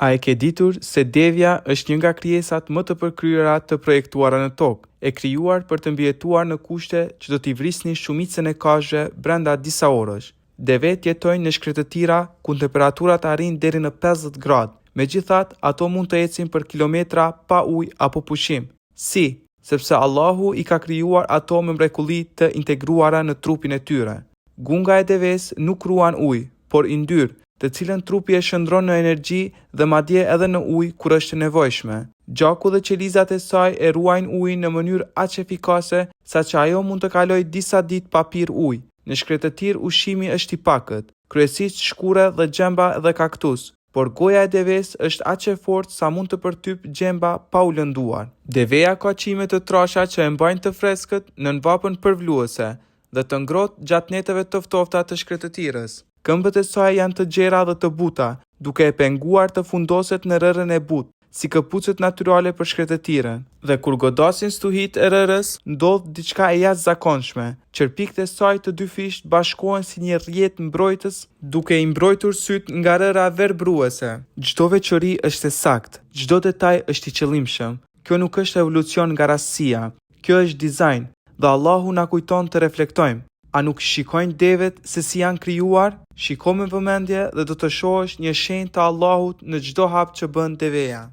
A e ke ditur se devja është një nga krijesat më të përkryera të projektuara në tokë, e krijuar për të mbijetuar në kushte që do t'i vrisnin shumicën e kafshëve brenda disa orësh. Devet jetojnë në shkretëtira ku temperaturat arrin deri në 50 gradë. Megjithatë, ato mund të ecin për kilometra pa ujë apo pushim. Si? Sepse Allahu i ka krijuar ato me mrekulli të integruara në trupin e tyre. Gunga e deves nuk ruan ujë, por yndyrë, të cilën trupi e shndron në energji dhe madje edhe në ujë kur është e nevojshme. Gjaku dhe qelizat e saj e ruajnë ujin në mënyrë aq efikase saqë ajo mund të kalojë disa ditë pa pirë ujë. Në shkretëtir ushqimi është i pakët, kryesisht shkure dhe gjemba dhe kaktus, por goja e deves është aq e fortë sa mund të përtyp gjemba pa u lënduar. Deveja ka qime të trasha që e mbajnë të freskët nën vapën përvluese dhe të ngrohtë gjatë neteve të ftofta të shkretëtirës. Këmbët e saj janë të gjera dhe të buta, duke e penguar të fundoset në rërën e butë, si këpucët natyrale për shkretëtirën. Dhe kur godasin stuhit e rërës, ndodh diçka e jashtëzakonshme. Çerpikët e saj të dy fisht bashkohen si një rrjet mbrojtës, duke i mbrojtur syt nga rëra verbruese. Çdo veçori është e saktë, çdo detaj është i qëllimshëm. Kjo nuk është evolucion nga rastësia, kjo është dizajn, dhe Allahu na kujton të reflektojmë. A nuk shikojnë devet se si janë krijuar? Shiko me vëmendje dhe do të shohësh një shenjë të Allahut në çdo hap që bën deveja.